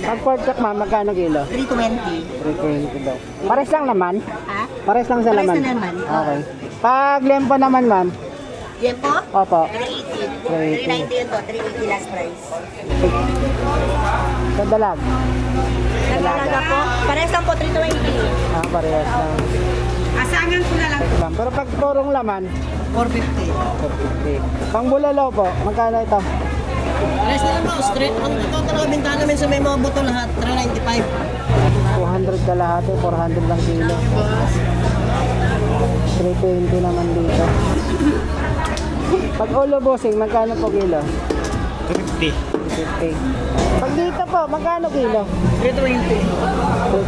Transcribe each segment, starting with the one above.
Pag pork chop ma'am, magkano kilo? 320. 320 daw. Pares lang naman? Ha? Pares lang sa Pares laman? na naman. Okay. Pag lempo naman ma'am? Yan po? Opo. 380. 390 yun to. 380 last price. Sa dalag? Nagalaga po? Pares lang po, 320. Parehas lang. Asangan ko na lang. Pero pag purong laman? 450. 450. Pang bulalo po, magkano ito? Pares na lang po. Straight. Ang ito talaga binta namin sa may mga buto lahat. 395. 200 kalahati, 400 lang kilo. 320 naman dito. Pag ulo bossing, magkano po kilo? 250. 50. Pag dito po, magkano kilo? 320.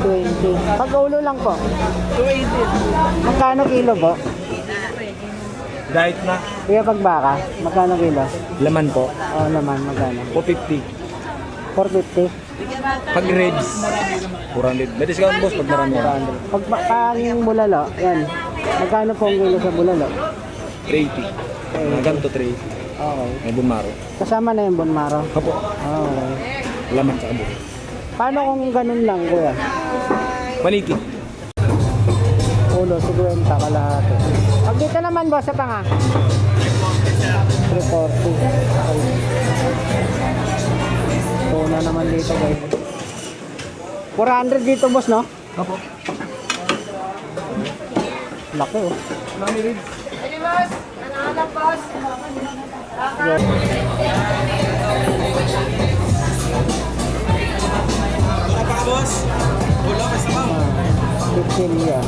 220. Pag ulo lang po, 280. magkano kilo po? Diet na. Kaya pag baka, magkano kilo? Laman po. Oo naman, magkano? 450. 450. Pag ribs, 400. May discount boss pag marami. 400. Pag pang bulalo, yan. Magkano po ang kilo sa bulalo? 380. Ganito 380. Okay. May bunmaro. Kasama na yung bonmaro. Opo. Okay. Laman sa kabuk. Paano kung ganun lang, kuya? 180. Ulo, 50 kalahati. Pag dito naman, boss, sa panga? 340. Okay. Ito na naman dito, guys. 400 dito, boss, no? Opo. Laki, oh. Mami ribs. Yan. Apa boss? Wala ka sa mama. Pipilya.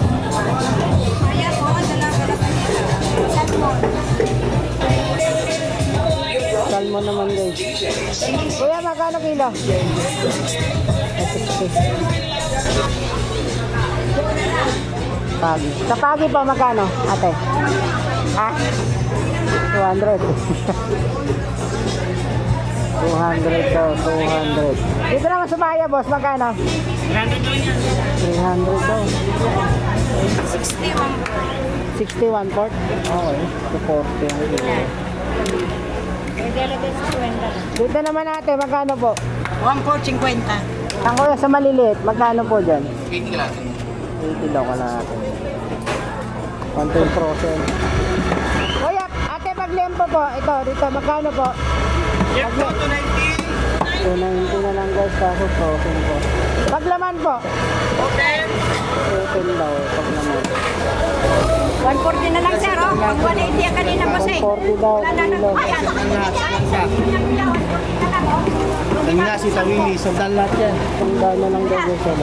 Salmon naman, guys. Kuya, magkano kilo? 60. Pagi. Sa pagi pa, magkano, ate? Ha? 200. 200 daw, 200. Dito naman sa Maya, boss, magkano? 300 daw. 61 port? Okay. 240 ang kilo. Dito naman natin, magkano po? 1,450. Ang kuya sa maliliit, magkano po dyan? 80 lang. 80 daw ka natin. 110%. Kuya, ate, pag lempo po, ito, dito, magkano po? Yan po, 290. 290 na lang guys, kaso frozen po. Pag laman po? Open. 18 daw, pag laman. 140 na lang, sir. Oh. Pag 180 yan kanina pa, sir. 140 daw, kilo. Kanina si Tawili, sandal lahat yan. Sandaan na lang daw guys.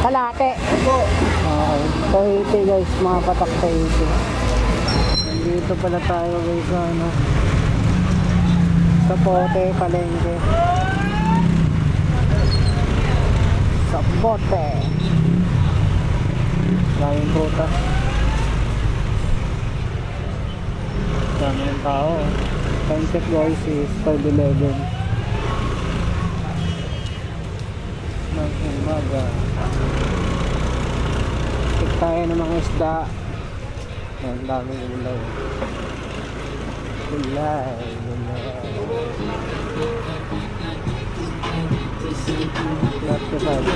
Kalate. Okay. Tahiti guys, mga patak Tahiti. Dito pala tayo guys sa ano. Sa Pote, Palengke. Sa Pote. Maraming prutas. Dami ng tao. Time check guys is 12:11 ng umaga. Check tayo ng mga isda. Ang daming ulaw. Gulay. That's the vibe.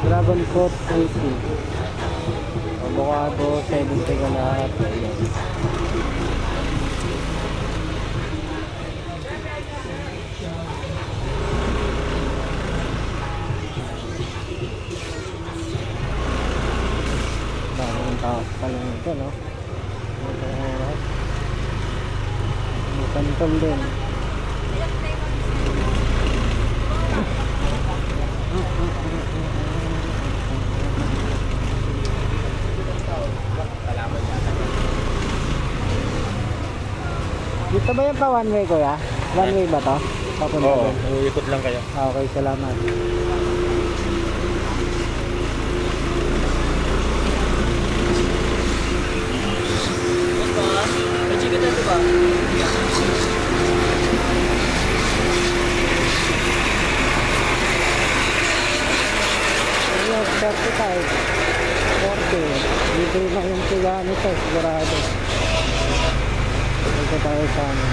Dragon fruit 80. Avocado 70 ka lahat. Daming tao pala nito, no? May kantol din. Dito ba yung pa one way, kuya? One way ba to? Papunta Oo, doon? ikot lang kayo. Okay, salamat. May chicken na ba? Ayun, 35. 40. Libre na yung tiga nito, sigurado. Ito tayo sa ano.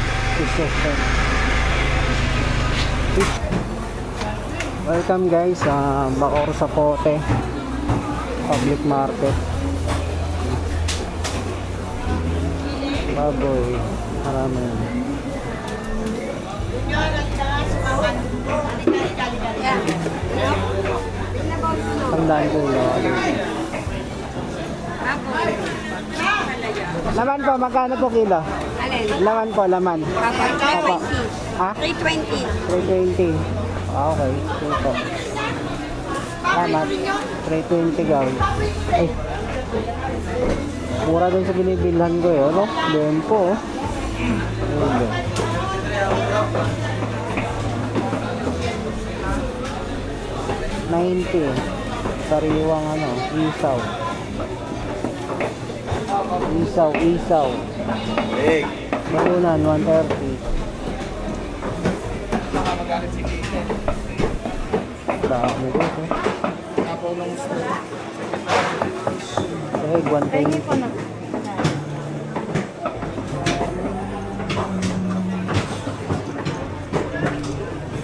Welcome guys sa Bacoor sa Pote Public Market. Baboy, marami yan. Tandaan ko yun. Laman po, magkano po kilo? Alin? Laman po, laman. Opo. Ha? 320. 320. Ah, okay. Sige po. Salamat. 320 gawin. Ay. Mura dun sa binibilhan ko eh. Ano? Doon po. Ayun. 90. Sariwang ano, isaw. Isaw. Bakunan, 130. Dami dito. Sahig, 120.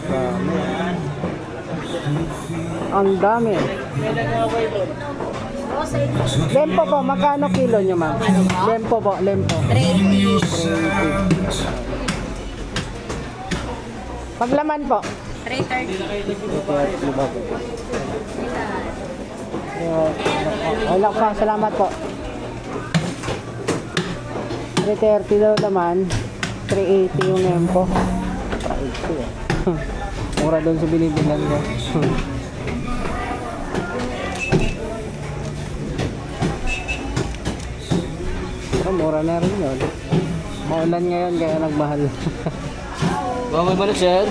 Dami. Ang dami. Lempo po, magkano kilo nyo ma'am? Lempo po, lempo. 380. Paglaman po. 330. Wala pa, salamat po. 330 daw naman. 380 yung lempo. 380 eh. Mura doon sa binibilan ko. Mura na rin yun. Maulan ngayon kaya nagmahal. Bawal ba na, sir?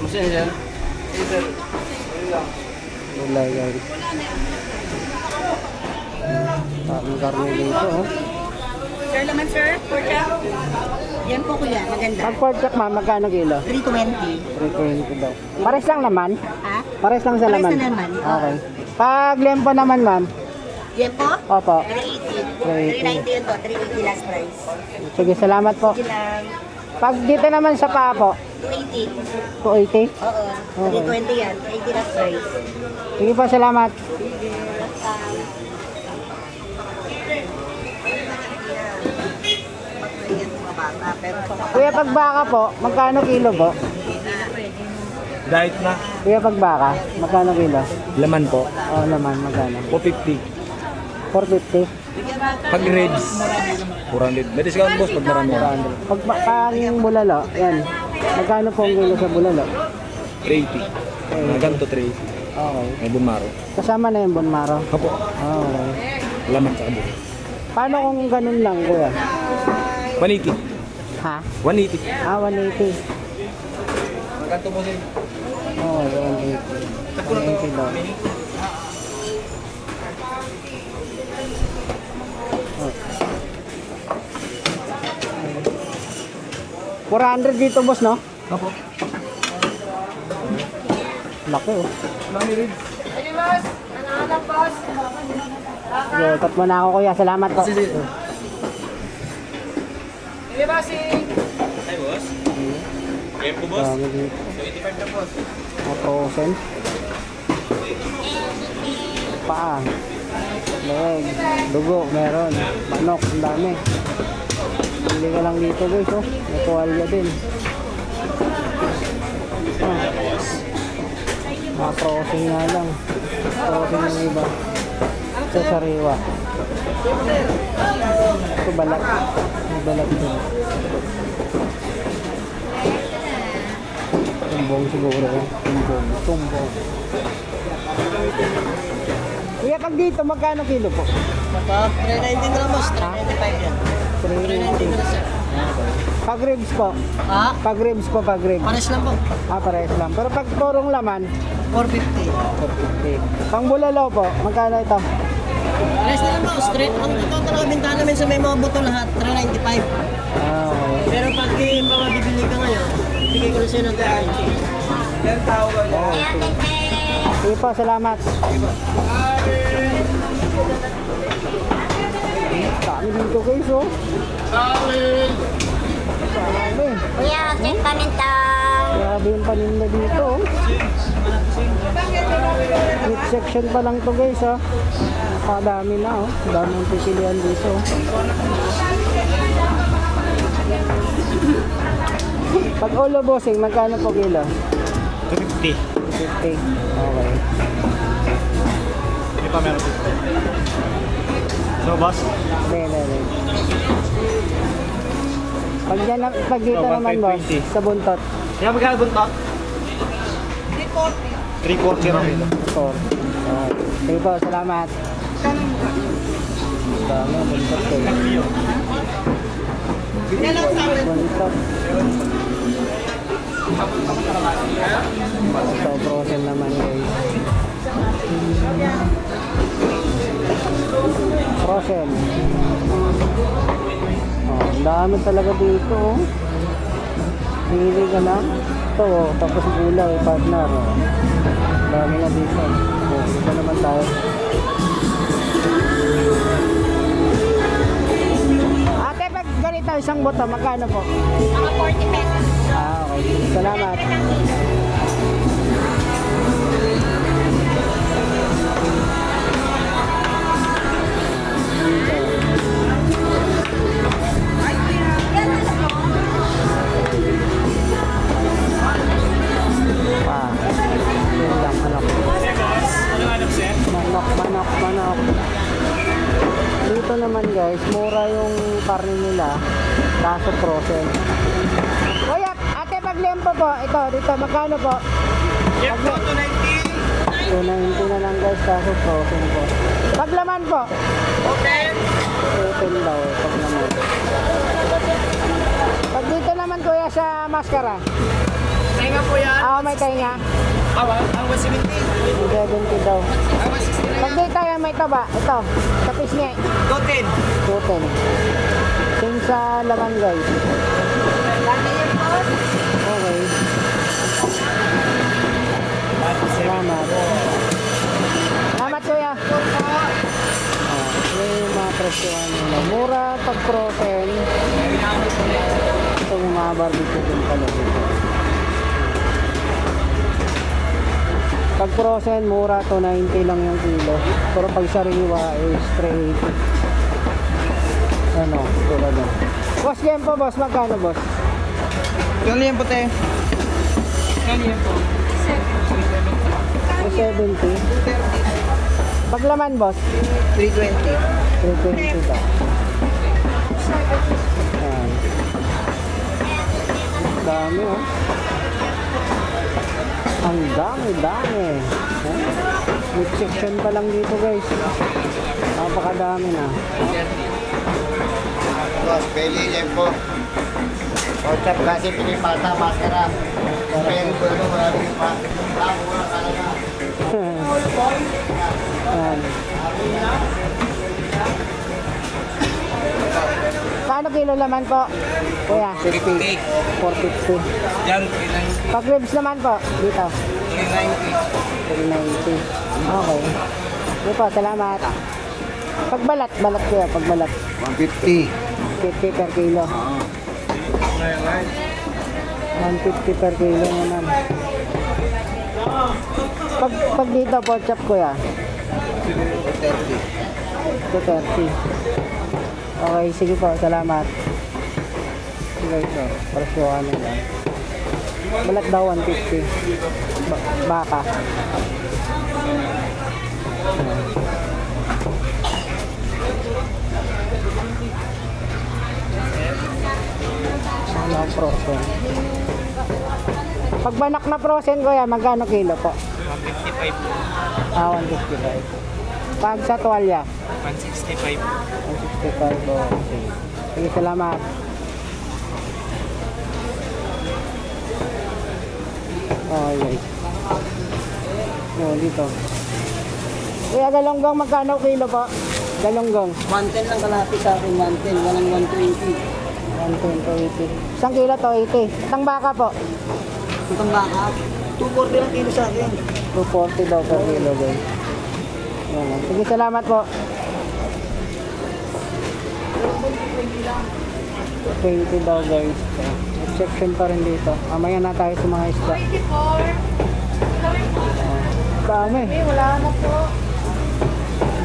Masaya, sir? Wala guys. Ang karne dito oh. Sir naman sir, pork chop. Yan po kuya, maganda. Pag pork chop ma'am, magkano kilo? 320. 320 daw. Pares lang naman? Ha? Pares lang sa Pares laman? na naman. Okay. Pag lempo naman ma'am? Yan po? Opo. 380. 390 yun po, 380 last price. Sige, salamat po. Sige lang. Pag dito naman sa paa po? 280. 280? Oo. 320 yan, 380 last price. Sige po, salamat. Kuya, pag baka po, magkano kilo po? Diet na. Kuya, pag baka, magkano kilo? Laman po. Oo naman, magkano? 450. 450? Pag ribs, 400. May discount boss pag marami yan. Pag yung bulalo, yan. Magkano po ang kilo sa bulalo? 380. Mga ganito 380. Okay. May bumaro. Kasama na yung bonmaro. Opo. Okay. Laman sa abo. Paano kung ganun lang, kuya? 180. Ha? 180. Ah, 180. Mga ganito po sir. Oo, 180. 180 daw. Oh. 400 dito, boss, no? Opo. Laki, oh. Marami ribs. Sige, tat mo na ako, kuya. Salamat po. Sige. Ay, boss? Game po, boss? Dami dito. 25 na, boss. Frozen. Paa. Leg. Dugo. Meron. Manok. Ang dami. Hindi ka lang dito guys. Oh. May tuwalya din. Frozen nga lang. Frozen yung iba. Sa sariwa. Ito balat. May balat din. Tumbong siguro. Tumbong. Kuya, pag dito, magkano kilo po? 390 na lang, boss. 395 yan. 390 na lang, sir. Pag ribs po. Ha? Pag ribs po, pag ribs. Pares lang po. Ah, parehas lang. Pero pag purong laman, 450. 450. Pang bulalo po, magkano ito? Pares na lang, boss. Ang ito talaga bintahan namin sa may mga buto lahat, 395. Ah, okay. Pero pag yung mga bibili ka ngayon, bigay ko na sa'yo ng 390. Sige po, salamat. Dami dito guys, oh. Marami. Kuya, check pamintang. Grabe yung paninda dito. Oh. Meat section pa lang to guys ha. Nakadami na oh. Daming pipilian dito. Pag ulo bossing, magkano po kilo? 250. 50. Okay. Hindi pa meron 50. So, boss? Bele. Pag dito So, naman boss, 120. sa buntot. Kaya magkano buntot? 340 lang kilo. 4. Okay. Sige po, salamat. Dami, buntot ko. Buntot. Ito, frozen naman guys. Frozen. Oh, ang dami talaga dito oh. Pili ka na. Ito oh, tapos gulay, partner oh. Dami na dito. Oh, dito naman tayo. Ate, pag ganito isang buto, magkano po? Mga 40 pesos. Ah, okay. Salamat. Ah, yun lang, manok. Dito naman guys, mura yung karne nila, kaso frozen. Kuya, ate pag lempo po, ito, dito, magkano po? Lempo, 290. 290 na lang guys, kaso frozen po. Pag laman po? Open. Open daw, pag laman. Pag dito naman kuya sa maskara, Tenga po yan. may tainga. Ang 170. 70 daw. Ang 160 na Pag dito yan, may taba, ito, sa pisngi. 210. 210. Same sa laman guys. Okay. Salamat. Salamat kuya. Yung mga presyohan nila. Mura pag frozen. Ito yung mga barbecue din pala dito. Pag frozen, mura to 90 lang yung kilo. Pero pag sariwa is 380. Ano, tulad nun. Boss, yan po boss. Magkano boss? Yung lempo, te. Yung lempo. 270. Pag laman boss? 320. 320 ba? Ayan. Dami oh. Ang dami. Meat section pa lang dito guys. Napakadami na. Boss, peli lempo. Kocap kasi pinipata, maskara. Pero ko naman maraming pa. Mura talaga. Ayan. Paano kilo laman po? Kuya? 50. 450. Yan, Pag ribs naman po, dito. 390. 390. Okay. Dito po, salamat. Pag balat kuya, pag balat. 150. 50 per kilo. 150 per kilo naman. Pag dito, pork chop kuya. 230. Okay, sige po, salamat. Sige ito, presyohan nila. Balat daw 150. Baka. Ano ang frozen? Pag banak na frozen kuya, magkano kilo po? 155. 155. Pag sa tuwalya? 165. 165 oh. Sige, salamat. Okay guys. Dito. Kuya, galonggong magkano kilo po? Galonggong. 110 lang kalapit sa akin, 110. Walang 120. 120. Isang kilo to, 80. Itang baka po? Itong baka, 240 lang kilo sa akin. 240 daw per kilo guys. Yan. Sige, salamat po. 20 daw guys. Exception pa rin dito. Mamaya na tayo sa mga isda. Dami. Wala na po.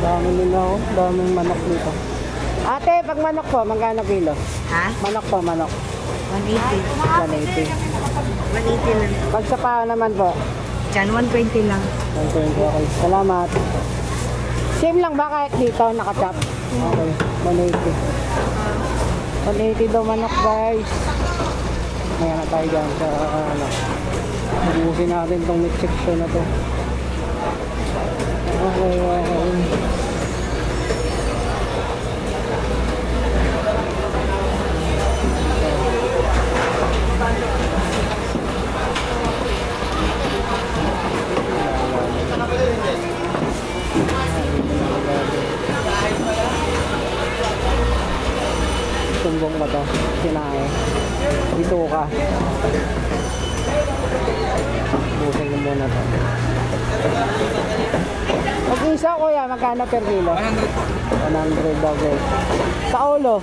Dami nila oh. Daming manok dito. Ate, pag manok po, magkano kilo? Ha? Manok po, manok. 180. 180. 180 lang. Pag sa paa naman po, Diyan, 120 lang. 120. Okay, salamat. Same lang ba kahit dito nakachop? Okay, 180. 180 daw manok guys. Ngayon na tayo dyan sa ano. Ubusin natin tong meat section na to. Okay, okay. Tumbong ba to? Sinae. Dito ka. Busin ko muna to. Mag-isa kuya, magkano per kilo? 100 daw guys. Sa ulo?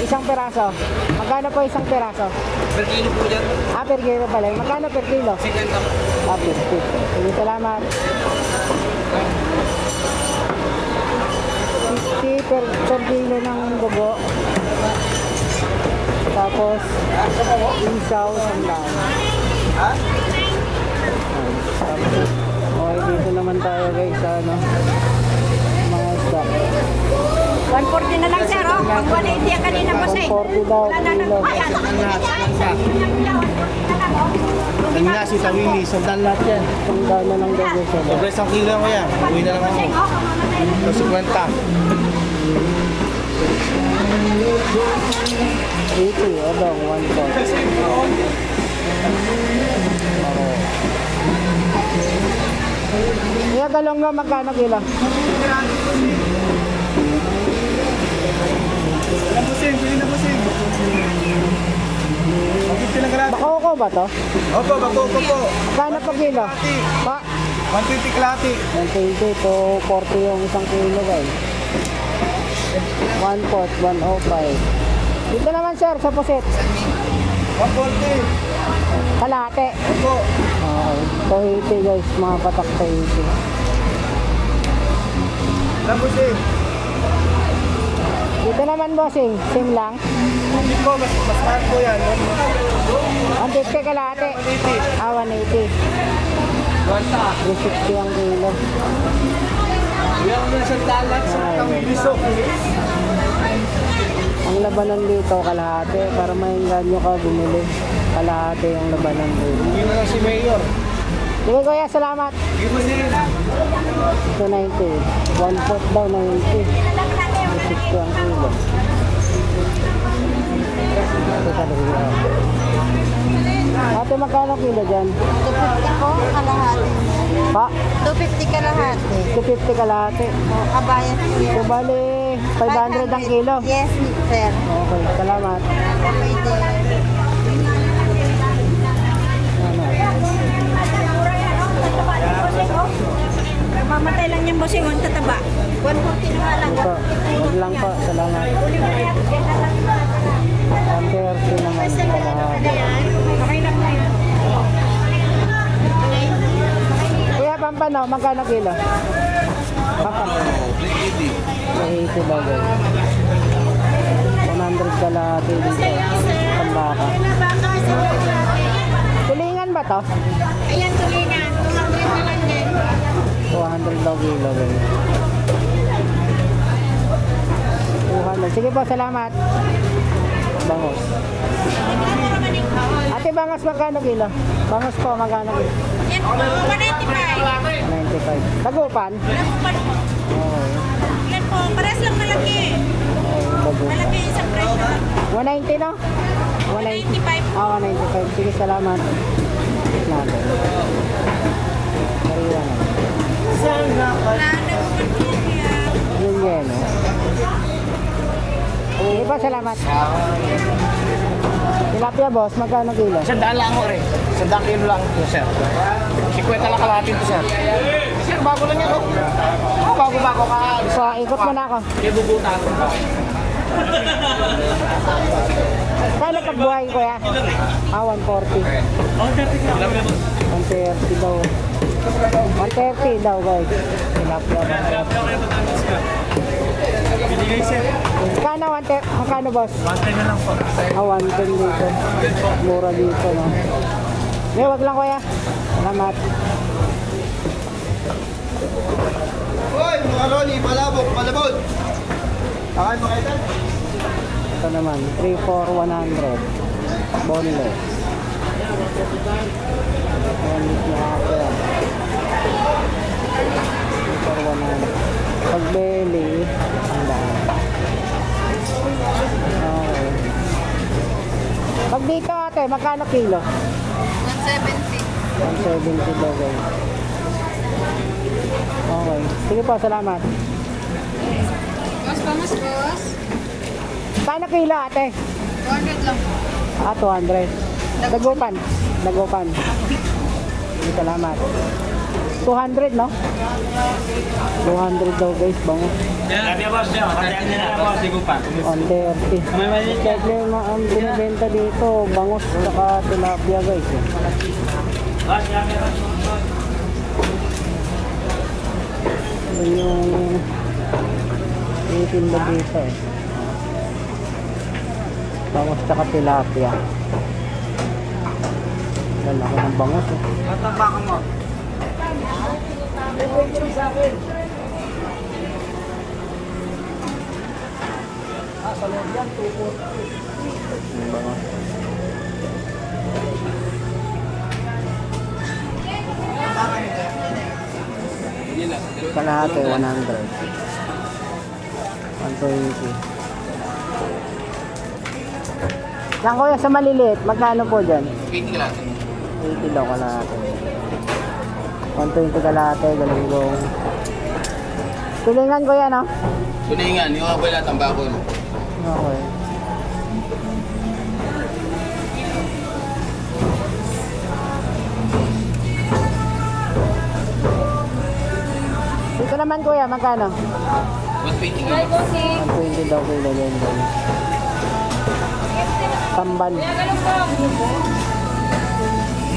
Isang peraso. Magkano po isang peraso? Per kilo po dyan. Per kilo pala. Magkano per kilo? 50. 50. Sige, salamat. 50 per kilo ng dugo. Tapos, isaw, sandaan. Okay, dito naman tayo guys sa ano, mga isda. 140 na lang, sir. Oh. Pag 180 ang kanina po, sir. 140 daw kilo. Kanina si Tawili, sandal lahat yan. Sandaan na lang daw guys. Sobre isang kilo ko yan. Uwi na lang ako. So, 50. 80, odong, 1 Iya, galong nga magkano kilo? Bakoko ba to? Opo, bakoko po. Magkano pa kilo? Pa? 150 klati. 120 to 40 yung isang kilo guys. 1 pot, 105. Dito naman sir, sa pusit. 140. Kalate. Opo. Okay. So 80 guys, mga patak sa 80. Tapos eh. Dito naman bossing, same lang. Hindi po, mas mahal po yan. 150 kalate. 180. 360 ang kilo. Yan na sa dalat sa Tawiliso. Ang labanan dito kalahati para maingganyo ka bumili. Kalahati yung labanan dito. Hindi na lang si Mayor. Sige kuya, salamat. Hindi mo din. Ito 90. 1 pot daw 90. 60 ang kilo. Ito talaga. Ate, magkano kilo dyan? 250 po, kalahati. Pa? 250 kalahati. 250 kalahati. O, kabayan po yan. So, bali, 500 ang kilo. Yes, sir. Okay, salamat. Pwede. Ano? Mamatay lang yung bossing, ang tataba. 140 na nga lang. Ito, huwag lang po, salamat. 130 naman kalahati. Okay lang na yun. Kuya, pampano, magkano kilo? Pampano? 80 daw guys. 100 kalahati dito. Pambaka. Tulingan ba to? Ayan, tulingan. 200 na lang din. 200 daw kilo guys. 200. Sige po, salamat. Bangos. Ate, bangos magkano kilo? Bangos po, magkano kilo? Yan po, 195. 95. Tagupan? Tagupan po. Okay. Yan po, pares lang malaki. Tagupan. Malaki isang presyo. 190 no? 195 po. 195. Sige, salamat. Natin. Kariwa na. Nagupan po yan kaya. Yung yelo. Sige po, salamat. Tilapia boss, magkano kilo? Sandaan lang ako rin. Sandaan kilo lang ito, sir. 50 lang kalahatin to, sir. Sir, bago lang yan, oh. Bago ka. So, ikot mo na ako. Ibubuta ko. Kano pagbuhay ko ya? 140. 130 daw. 130 daw guys. Tilapia ba? Kano 130? Kano boss? 110 na lang po. 110 dito. Mura dito no. May wag lang kuya. Salamat. Hoy, mga Ronnie, palabok, palabot. Takay mo kayo. Ito naman, 3 for 100. Boneless. Boneless na ako yan. 3 for 100. Pag belly, ang daan. Okay. Pag dito ate, magkano kilo? 170. 170 daw guys. Okay. Sige po, salamat. Boss, boss. Paano kilo ate? 200 lang. 200. Dagupan. Dagupan. Sige, salamat. 200 no? 200 daw guys, bango. Sabi boss niyo, patayan niyo na boss, sigupan. 130. May mali Check nyo yung ang binibenta dito, bangus saka tilapia guys. Boss, Ito yung itinda dito eh. Bangus saka tilapia. Lalaki ng bangus eh. Matabakan mo. Yung bangus. Kalahati 100. 120. Lang kuya sa maliliit, magkano po dyan? 80 lang. 80 daw kalahati. 120 kalahati, galunggong. Tulingan ko yan, no? Tulingan, yung ako lahat ang bakol. Okay. Dito naman kuya, magkano? 120 Hi, bossing. 120 daw kilo din doon. Tamban.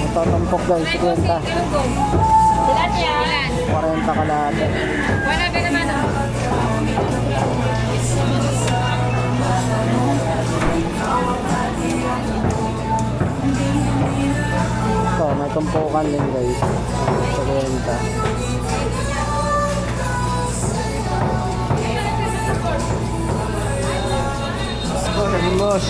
Matatampok guys, 50. Ilan yan? 40 kalahati. Wala ka naman. Ito, may tumpukan din guys. 50. boss.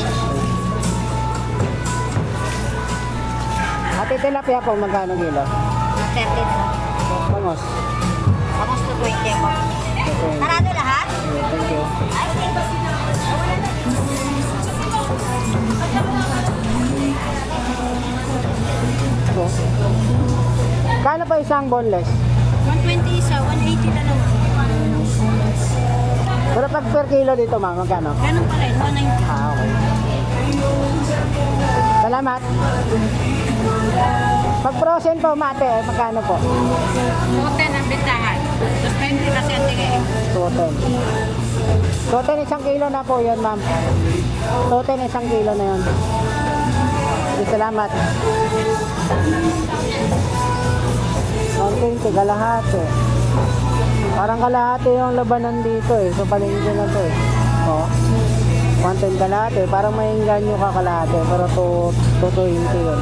Ate tilapia po, magkano kilo? 30 na lang. Bangos. Tapos na 20 ako. Okay. Sarado lahat? Thank you. Ay, So, kano pa isang boneless? 120 isa, 180 na lang. Pero pag per kilo dito ma'am, magkano? Ganun pa rin, 190. Ah, okay. Salamat. Pag frozen po mate, magkano po? 10 ang bentahan. Tapos 20 kasi ang tingin. Toten. Toten 1 kilo na po yun ma'am. Toten 1 kilo na yun. Sige, salamat. 120 kalahati. Parang kalahati yung labanan dito eh. So palengke na to eh. Oh. 110 kalahati. Parang may inganyo ka kalahati. Pero 220 yun.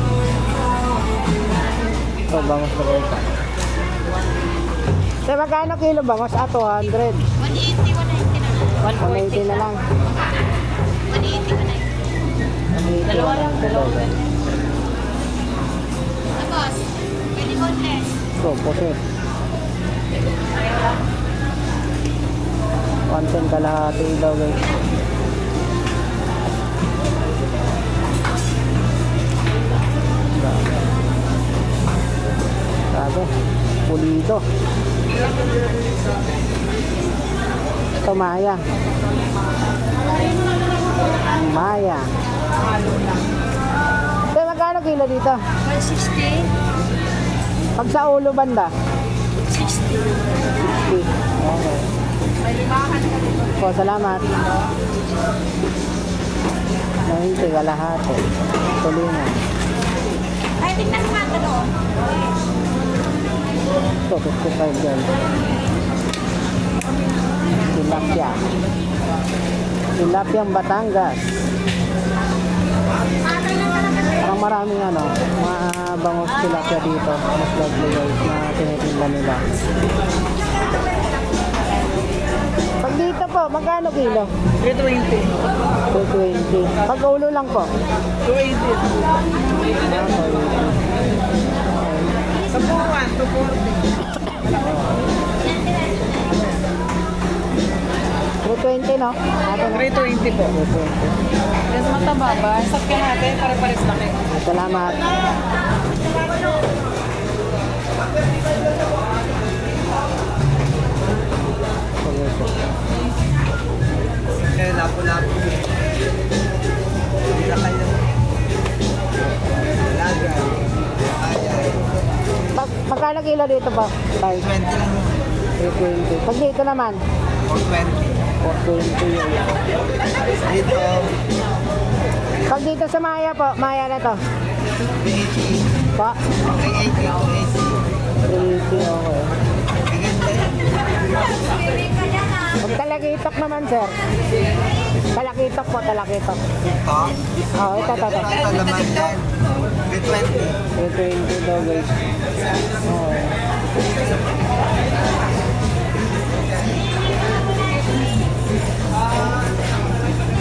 So bangos na guys. So magkano kilo bangos? 200. 180, 190 na lang. 180 na lang. 180 na lang. 180 na lang. Tapos, pwede boneless. So, pusit. 110 kalahati daw guys. Sabi, pulido. Ito Maya. Maya. Ito, magkano kilo dito? 160, Pag sa ulo banda? 60. 60. Okay. Po, salamat. 90 kalahati. Tulingan. Ay, tingnan mo nga doon. Ito, 55 guys. Tilapia. Tilapiang Batangas. Parang maraming mga bangos tilapia dito. Mas lovely guys na tinitinda nila. Pag dito po, magkano kilo? 320. 220. Pag ulo lang po. 280. Sa buwan, 240. 220 no? 320 po. 220. Yan mataba ba? Sakyan natin, pare-pares laki. Salamat. Eh, lapo-lapo. Hindi na kayo. Laga. Magkano kilo dito po? 20 lang yun. 320. Pag dito naman, 420. 420 yun. Dito, Pag dito sa Maya po, Maya na to. 380. Pa, 380. 380, okay. Maganda yan. Pag talakitok naman, sir. Talakitok po, talakitok. Ito. Oh, ito. Ito naman yan. 320. 320 daw, guys. Oh.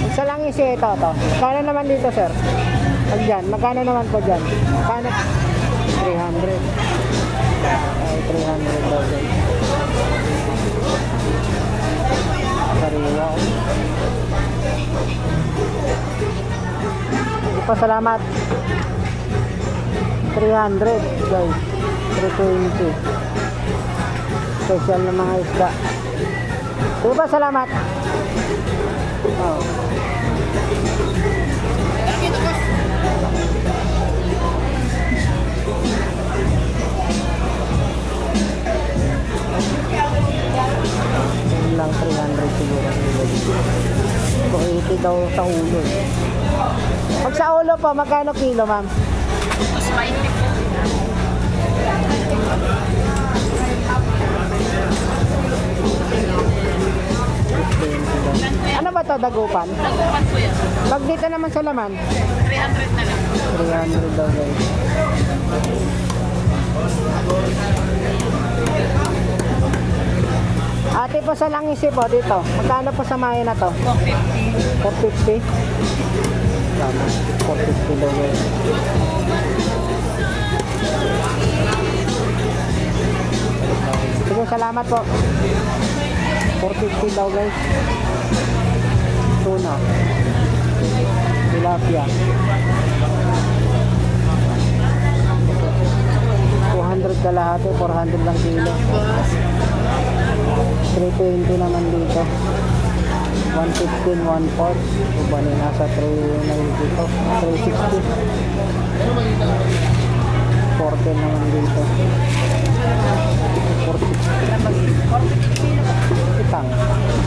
Isa lang isi ito, to. Magkano naman dito, sir? Pag dyan, magkano naman po dyan? Magkano? 300. Ay, 300 daw, guys. Sariwa. Hindi pa, salamat. 300, guys. 320. Special na mga isda. Sige pa, salamat. Oh. Yun lang, 300 siguro. 280 daw sa ulo. Pag sa ulo po, magkano kilo, ma'am? Mas mainit po. Ano ba to, dagupan? Nagupan po yan. Pag dito naman sa laman, 300 na lang. 300 daw guys. Ate po sa langisi po dito. Magkano po sa Maya na to? 450. 450? Tama. 450 daw guys. Sige, salamat po. 450 daw guys. Tuna. Tilapia. 200 kalahati, 400 lang kilo. 320 naman dito. 115, 1/4. O ba nasa 390 to? 360. 410 naman dito. 460. Kitang.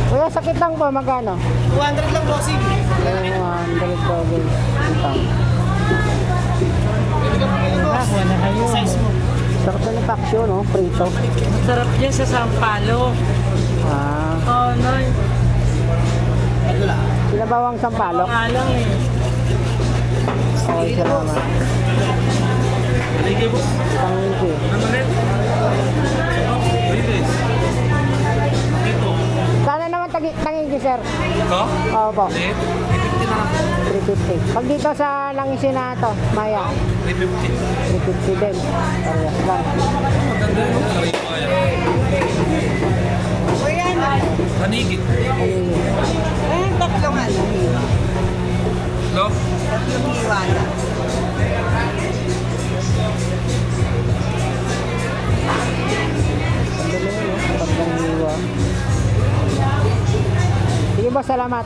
Kuya, sa kitang po, magkano? 200 lang, bossing. 100 po, guys. Kitang. Wala kayo. Size mo. Sarap na ng paksyo, no? Prito. Sarap yan sa sampalo. Ah. Oh, no. Sinabawang sampalok. Alang eh. Okay, salamat. Thank you. Sana naman tangigi, sir. Ito? Oo po. 350 na lang. 350. Pag dito sa langisi na ito, Maya, 350. 350 din. Parehas lang. Maganda yun. Sariwa yan. Kuya, Tanigit. Ayun. tatlong ano. No? Tatlong iwala. Ang dali, no? Pagdangiwa. Sige boss, salamat.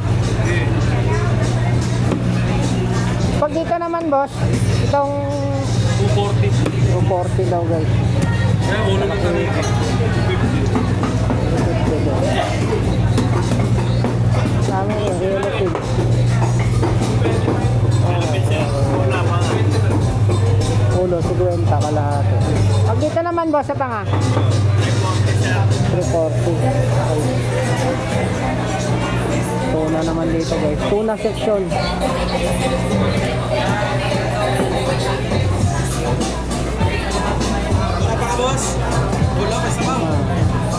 Pag dito naman boss, itong 240. 240 daw guys. Kaya ulo ng tanigit. 250 daw. boss sa panga? 340. Tuna naman dito guys. Tuna section.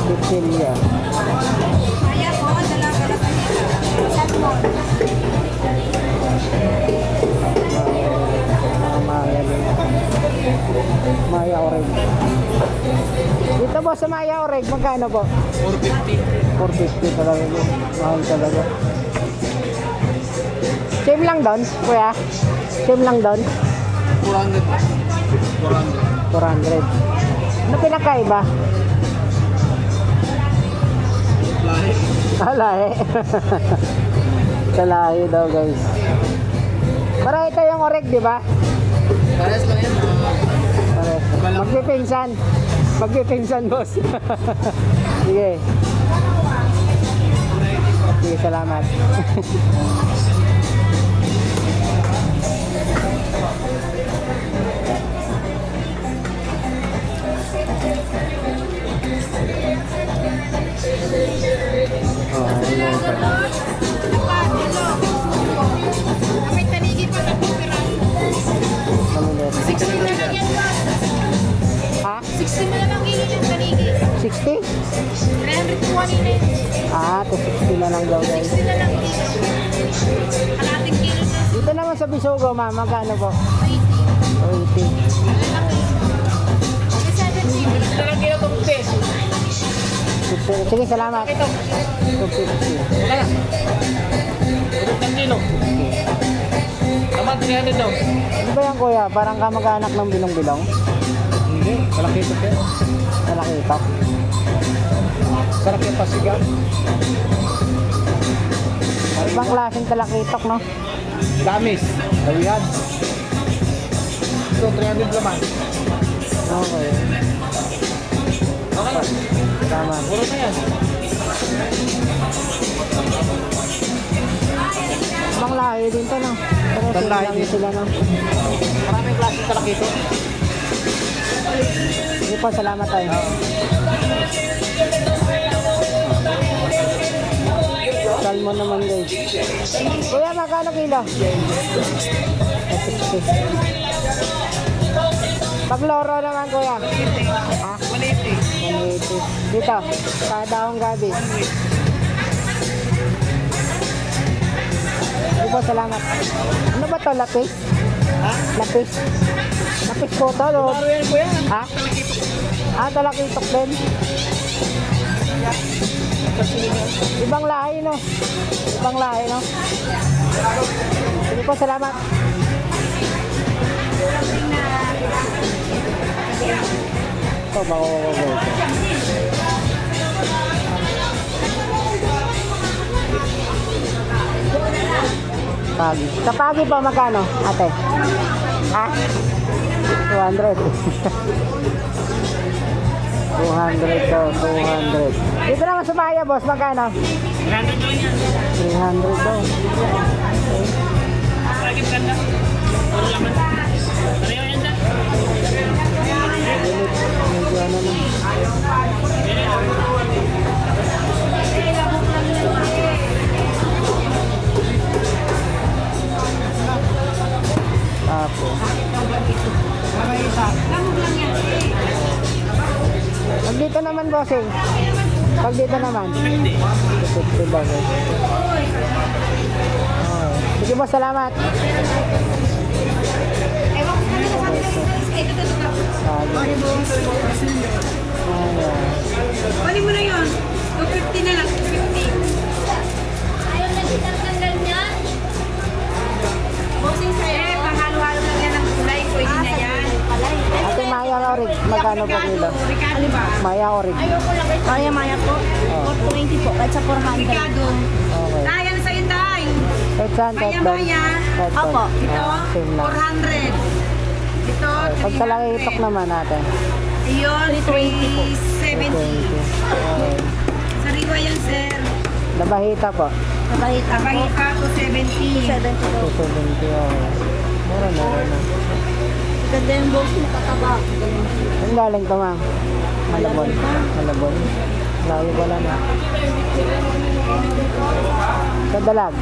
Sicilia. Kaya po, dalaga na salmon. Maya din. Maya Oreg. Dito po sa Maya Oreg, magkano po? 450. 450 talaga yun. Mahal talaga. Same lang doon, kuya? Same lang doon? 400. Ano pinakaiba? Lahi. Sa lahi daw guys. Para ito yung oreg, di ba? Pares lang yan. Pares. Magpipinsan. Magpipinsan, boss. Sige. Sige, salamat. Oh, ayun pa. May tanigi pa sa pupiraso. Kami din. 60 na lang yan, boss. Ha? 60 na lang kilo yung tanigi. 60? 320 na yun. Ah, to 60 na lang daw guys. 60 na lang kilo. Kalating kilo na. Dito naman sa Bisogo, ma'am, magkano po? 80. 80. May 70. Talagang kilo itong test. Sige, salamat. 250. Wala na. Urot ng kilo. Tama, 300 daw. Ano ba yan kuya? Parang kamag-anak ng bilong-bilong? Hindi, malakitok yan. Malakitok. Sarap yung pasigang. Ibang klaseng talakitok, no? Damis, dalihan. Ito, 300 laman. Okay. Okay na. Tama. Puro na yan. Ibang lahi din to, no? Pero Ibang lahi lang din. sila, no? Maraming klaseng talakito. Sige po, salamat tayo. Salmon naman guys. Kuya, magkano kilo? 60. Pag loro naman kuya? Ha? 180. Dito, sa daong gabi. Sige po, salamat. Ano ba to? Lapis? Ha? Lapis? Lapis po to, no? Paro yan, kuya. Ha? Ah, talakitok din. Ibang lahi, no? Ibang lahi, no? Sige po, salamat. Ito, makukuha. Pagi. Sa pagi po, magkano, ate? Ha? 200. 200 daw, 200. Dito naman sa Maya, boss, magkano? 300 lang yan. 300 daw. Lagi ganda. Puro laman. Pareho yan dyan. Medyo ano na. Tapos. Pag dito naman, bossing. Pag dito naman. 50 daw, guys. Oh. Sige po, salamat. Ewan ko kami sa ito. Ayan. Kunin mo na yun. 250 na lang. 250. Ayaw na ditanggal niyan. Bossing sa'yo. Pahalo-halo lang yan ng kulay. Pwede na yan. Ate Maya Orig, magkano po kilo? Ricardo ba? Maya Orig. Maya po. 420 po. Kahit sa 400. Ricardo. Okay. Kaya na sa'yo tayo. Kahit saan, kahit doon. Maya. Kahit doon. Opo. Ito, Ah, same lang. 400. Ito, Pag sa lakitok naman natin. Yun, 370. 20. Okay. Sariwa yan, sir. Labahita po. Abahita po, 270. 270. Okay. Mura na rin. Ganda yung boss mo, kataba. Ang galing to, ma'am. Malabon. Malabon. Layo wala na. Sa dalag.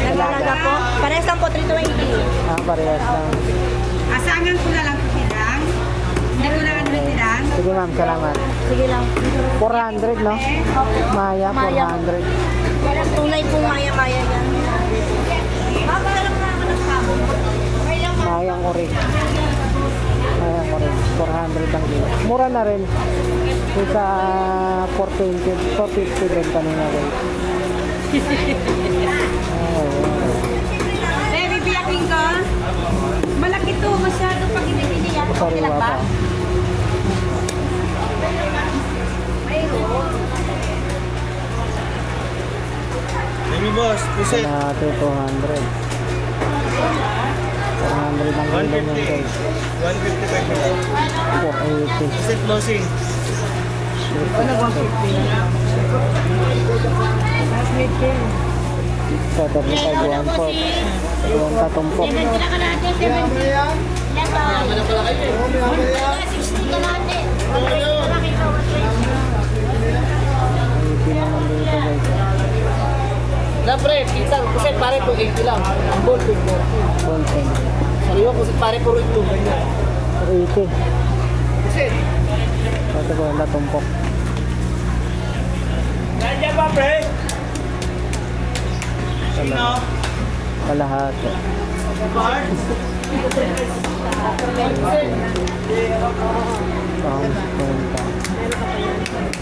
Nagalaga po. Parehas lang po, 320. Parehas lang. Asangan ko na lang po silang. Hindi ko na ano silang. Sige, ma'am. Salamat. Sige lang. 400, no? Maya, Maya. 400. Tunay po maya-maya yan. Babalang na ako ng kabo. Mayang ko rin. Mayang ko rin. 400 ang kilo. Mura na rin. Yung sa 420, 450 din kanina rin. Eh, bibiyakin ka? Malaki to, masyado pag hindi yan. Sorry, Okay lang ba? wapa. Mayroon. Mimi boss, pusit. Natin 200. 400 ang kilo niyan, guys. 155 na. 480. Pusit closing. So, 35, 1 Yung tatumpok. Sila ka natin, 70. Yan ba? Ano pala kayo? 60 ka natin. 120 na kita, 80 naman dito, guys. Siyempre, kitang pusit pare po 80 lang. Ang ball po. Ballpen. Sariwa pusit pare po rin ito. 80. Pusit. Ito ko yung tatumpok. Nandiyan ba, pre? Kalahati. Pounds, kwenta.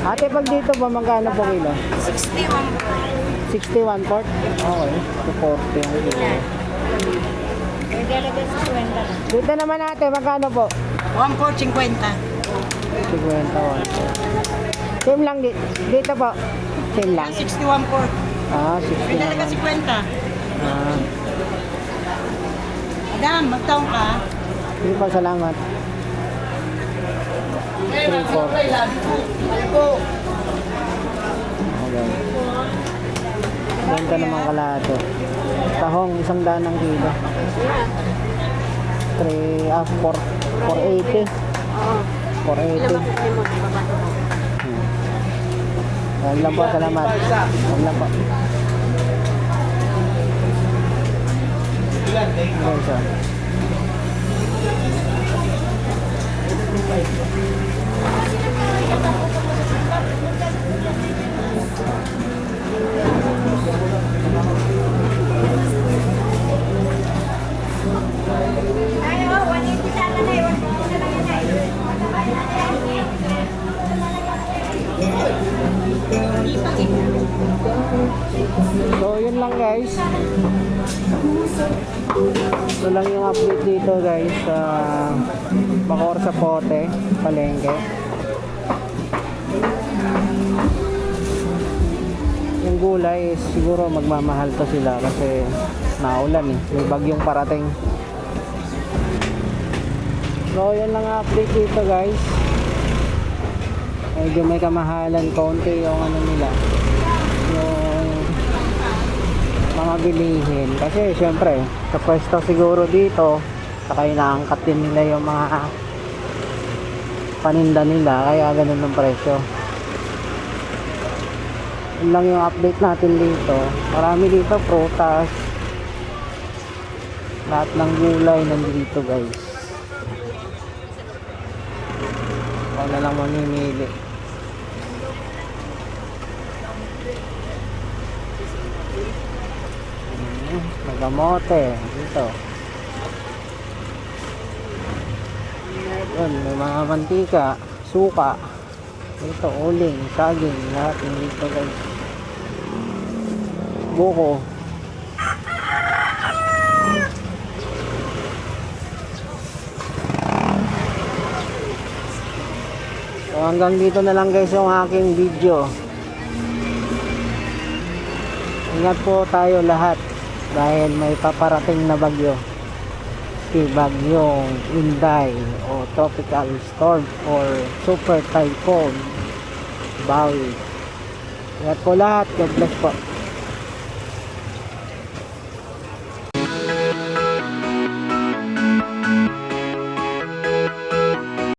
Ate, pag dito ba magkano po kilo? 61 port? Okay. 240 ang kilo. Dito naman ate, magkano po? 1,450. 51. Same lang dito po. Same lang. 61 po. 60 Talaga naman. 50. Ah, Adam, magtaong ka. hindi po, salamat. 3-4. Okay. Ganda naman kalahati. Tahong, 100 ang kilo. 480. 480. Huwag lang po, salamat. Huwag lang po. Okay, sir. Ayaw, 180 sana na yun. 180 na lang So, yun lang guys. Ito lang yung update dito guys sa Bacoor sa Pote, Palengke. Yung gulay is siguro magmamahal to sila kasi naulan eh. May bagyong parating. So, yun lang ang update dito guys. Medyo may kamahalan konti yung ano nila. Yung mga bilihin kasi syempre sa pwesto siguro dito saka inaangkat din nila yung mga paninda nila kaya ganun ang presyo. Yun lang yung update natin dito. Marami dito prutas, lahat ng gulay nandito guys. Wala lang mamimili. Magamote dito. Yun, may mga mantika, suka. Dito, uling, saging, lahat dito guys. Buko. So hanggang dito na lang guys yung aking video. Ingat po tayo lahat dahil may paparating na bagyo. Si bagyong Inday o tropical storm or super typhoon Bawi. Ingat po lahat. God bless po.